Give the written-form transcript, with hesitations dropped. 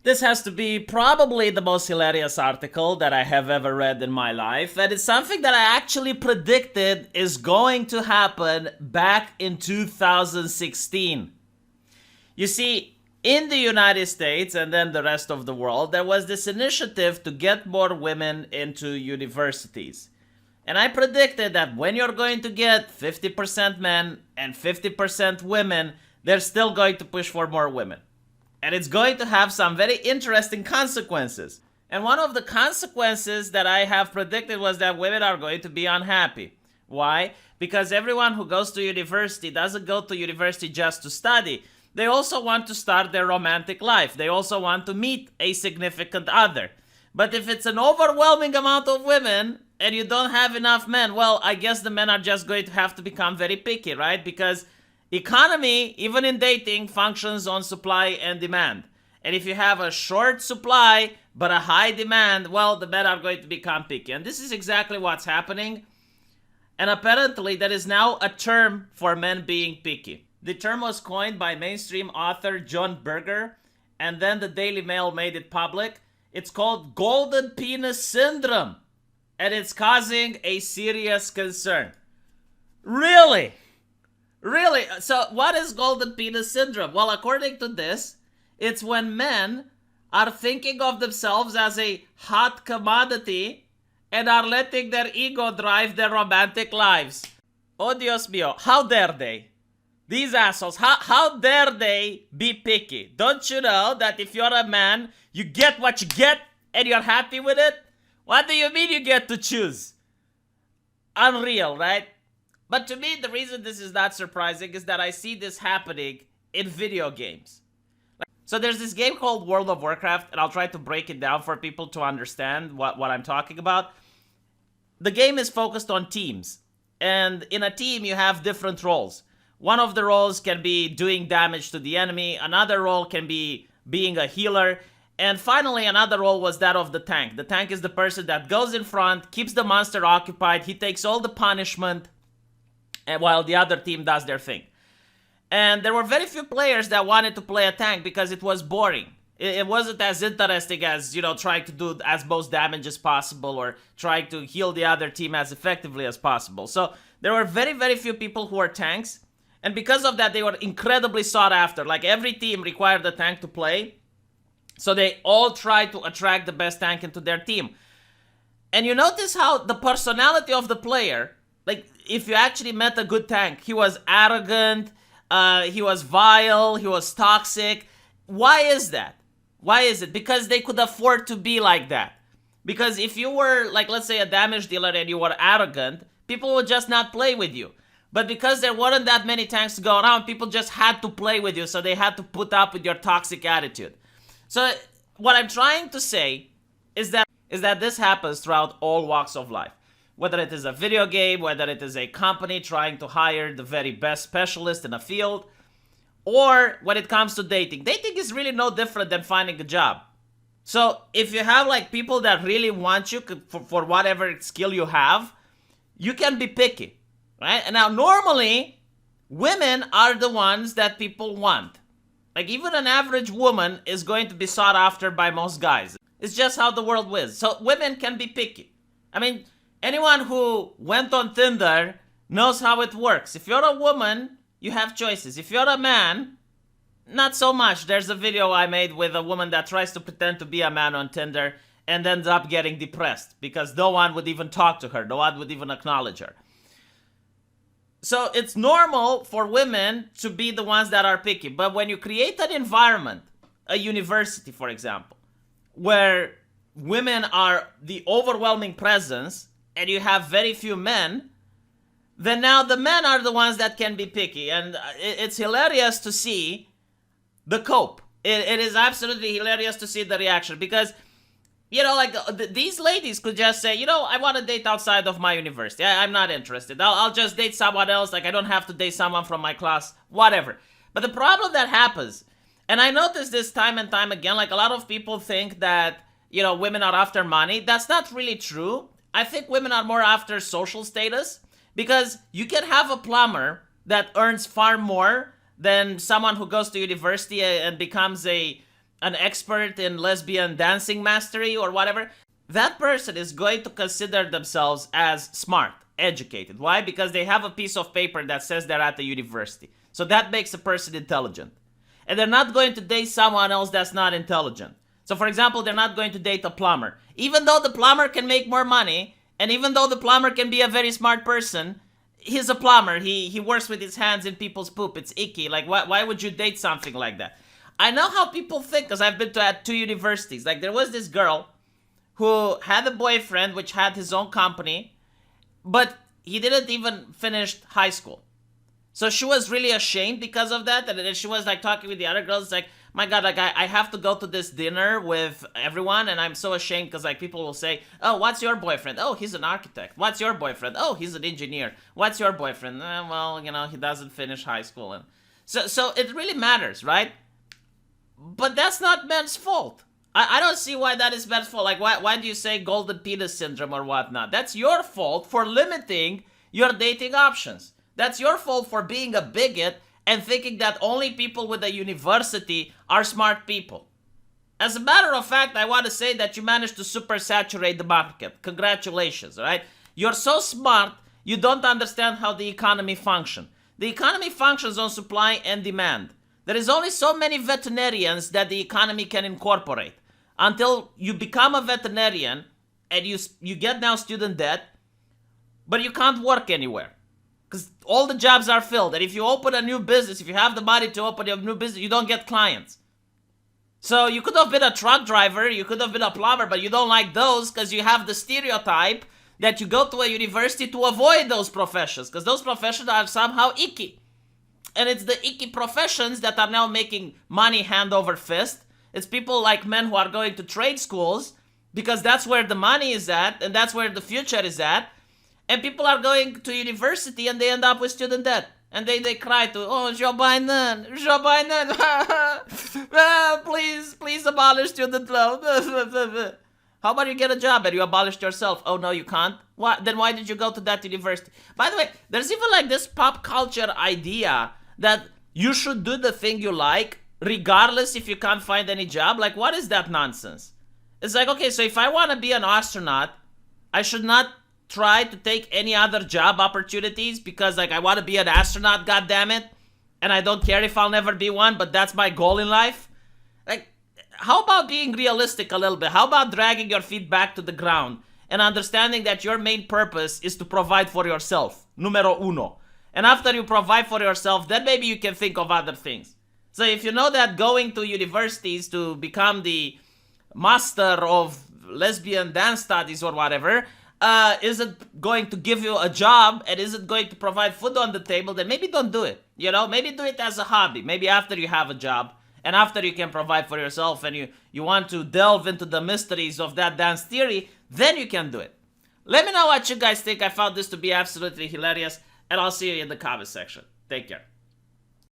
This has to be probably the most hilarious article that I have ever read in my life. And it's something that I actually predicted is going to happen back in 2016. You see, in the United States and then the rest of the world, there was this initiative to get more women into universities. And I predicted that when you're going to get 50% men and 50% women, they're still going to push for more women. And it's going to have some very interesting consequences. And one of the consequences that I have predicted was that women are going to be unhappy. Why? Because everyone who goes to university doesn't go to university just to study. They also want to start their romantic life. They also want to meet a significant other. But if it's an overwhelming amount of women and you don't have enough men, well, I guess the men are just going to have to become very picky, right? Because economy, even in dating, functions on supply and demand. And if you have a short supply but a high demand, well, the men are going to become picky. And this is exactly what's happening. And apparently there is now a term for men being picky. The term was coined by mainstream author John Berger, and then the Daily Mail made it public. It's called golden penis syndrome, and it's causing a serious concern. Really? Really? So what is golden penis syndrome? Well, according to this, it's when men are thinking of themselves as a hot commodity and are letting their ego drive their romantic lives. Oh, Dios mío, how dare they? These assholes, how dare they be picky? Don't you know that if you're a man, you get what you get and you're happy with it? What do you mean you get to choose? Unreal, right? But to me, the reason this is not surprising is that I see this happening in video games. So there's this game called World of Warcraft, and I'll try to break it down for people to understand what I'm talking about. The game is focused on teams, and in a team you have different roles. One of the roles can be doing damage to the enemy, another role can be being a healer, and finally another role was that of the tank. The tank is the person that goes in front, keeps the monster occupied, he takes all the punishment, and while the other team does their thing. And there were very few players that wanted to play a tank because it was boring. It wasn't as interesting as, you know, trying to do as most damage as possible or trying to heal the other team as effectively as possible. So there were very, very few people who were tanks. And because of that, they were incredibly sought after. Like, every team required a tank to play. So they all tried to attract the best tank into their team. And you notice how the personality of the player, like, if you actually met a good tank, he was arrogant, he was vile, he was toxic. Why is that? Why is it? Because they could afford to be like that. Because if you were, like, let's say a damage dealer and you were arrogant, people would just not play with you. But because there weren't that many tanks to go around, people just had to play with you, so they had to put up with your toxic attitude. So what I'm trying to say is that this happens throughout all walks of life. Whether it is a video game, whether it is a company trying to hire the very best specialist in a field, or when it comes to dating. Dating is really no different than finding a job. So if you have, like, people that really want you for whatever skill you have, you can be picky. Right? And now normally, women are the ones that people want. Like, even an average woman is going to be sought after by most guys. It's just how the world is. So women can be picky. I mean, anyone who went on Tinder knows how it works. If you're a woman, you have choices. If you're a man, not so much. There's a video I made with a woman that tries to pretend to be a man on Tinder and ends up getting depressed because no one would even talk to her. No one would even acknowledge her. So it's normal for women to be the ones that are picky. But when you create an environment, a university, for example, where women are the overwhelming presence and you have very few men, then now the men are the ones that can be picky. And it's hilarious to see the cope. It is absolutely hilarious to see the reaction because, you know, like, these ladies could just say, you know, I want to date outside of my university. I'm not interested. I'll just date someone else. Like, I don't have to date someone from my class, whatever. But the problem that happens, and I notice this time and time again, like, a lot of people think that, you know, women are after money. That's not really true. I think women are more after social status because you can have a plumber that earns far more than someone who goes to university and becomes a an expert in lesbian dancing mastery or whatever, that person is going to consider themselves as smart, educated. Why? Because they have a piece of paper that says they're at the university. So that makes a person intelligent. And they're not going to date someone else that's not intelligent. So for example, they're not going to date a plumber. Even though the plumber can make more money, and even though the plumber can be a very smart person, he's a plumber. He works with his hands in people's poop. It's icky. Like, why would you date something like that? I know how people think, because I've been to at 2 universities. Like, there was this girl who had a boyfriend which had his own company, but he didn't even finish high school. So she was really ashamed because of that. And then she was like talking with the other girls, like, my God, like I have to go to this dinner with everyone, and I'm so ashamed because like people will say, oh, what's your boyfriend? Oh, he's an architect. What's your boyfriend? Oh, he's an engineer. What's your boyfriend? Well, you know, he doesn't finish high school. And so it really matters, right? But that's not men's fault. I don't see why that is men's fault. Like, why do you say golden penis syndrome or whatnot? That's your fault for limiting your dating options. That's your fault for being a bigot and thinking that only people with a university are smart people. As a matter of fact, I want to say that you managed to supersaturate the market. Congratulations, all right? You're so smart, you don't understand how the economy functions. The economy functions on supply and demand. There is only so many veterinarians that the economy can incorporate. Until you become a veterinarian and you get now student debt, but you can't work anywhere. Because all the jobs are filled. And if you open a new business, if you have the money to open a new business, you don't get clients. So you could have been a truck driver, you could have been a plumber, but you don't like those because you have the stereotype that you go to a university to avoid those professions. Because those professions are somehow icky. And it's the icky professions that are now making money hand over fist. It's people like men who are going to trade schools because that's where the money is at and that's where the future is at. And people are going to university and they end up with student debt. And they cry to, oh, Joe Biden, please abolish student loan. How about you get a job and you abolished yourself? Oh, no, you can't? What? Then why did you go to that university? By the way, there's even like this pop culture idea that you should do the thing you like, regardless if you can't find any job. Like, what is that nonsense? It's like, okay, so if I want to be an astronaut, I should not try to take any other job opportunities because like I want to be an astronaut, goddammit, and I don't care if I'll never be one, but that's my goal in life. Like, how about being realistic a little bit? How about dragging your feet back to the ground and understanding that your main purpose is to provide for yourself, numero uno. And after you provide for yourself, then maybe you can think of other things. So if you know that going to universities to become the master of lesbian dance studies or whatever isn't going to give you a job and isn't going to provide food on the table, then maybe don't do it. You know, maybe do it as a hobby. Maybe after you have a job and after you can provide for yourself and you want to delve into the mysteries of that dance theory, then you can do it. Let me know what you guys think. I found this to be absolutely hilarious, and I'll see you in the comment section. Take care.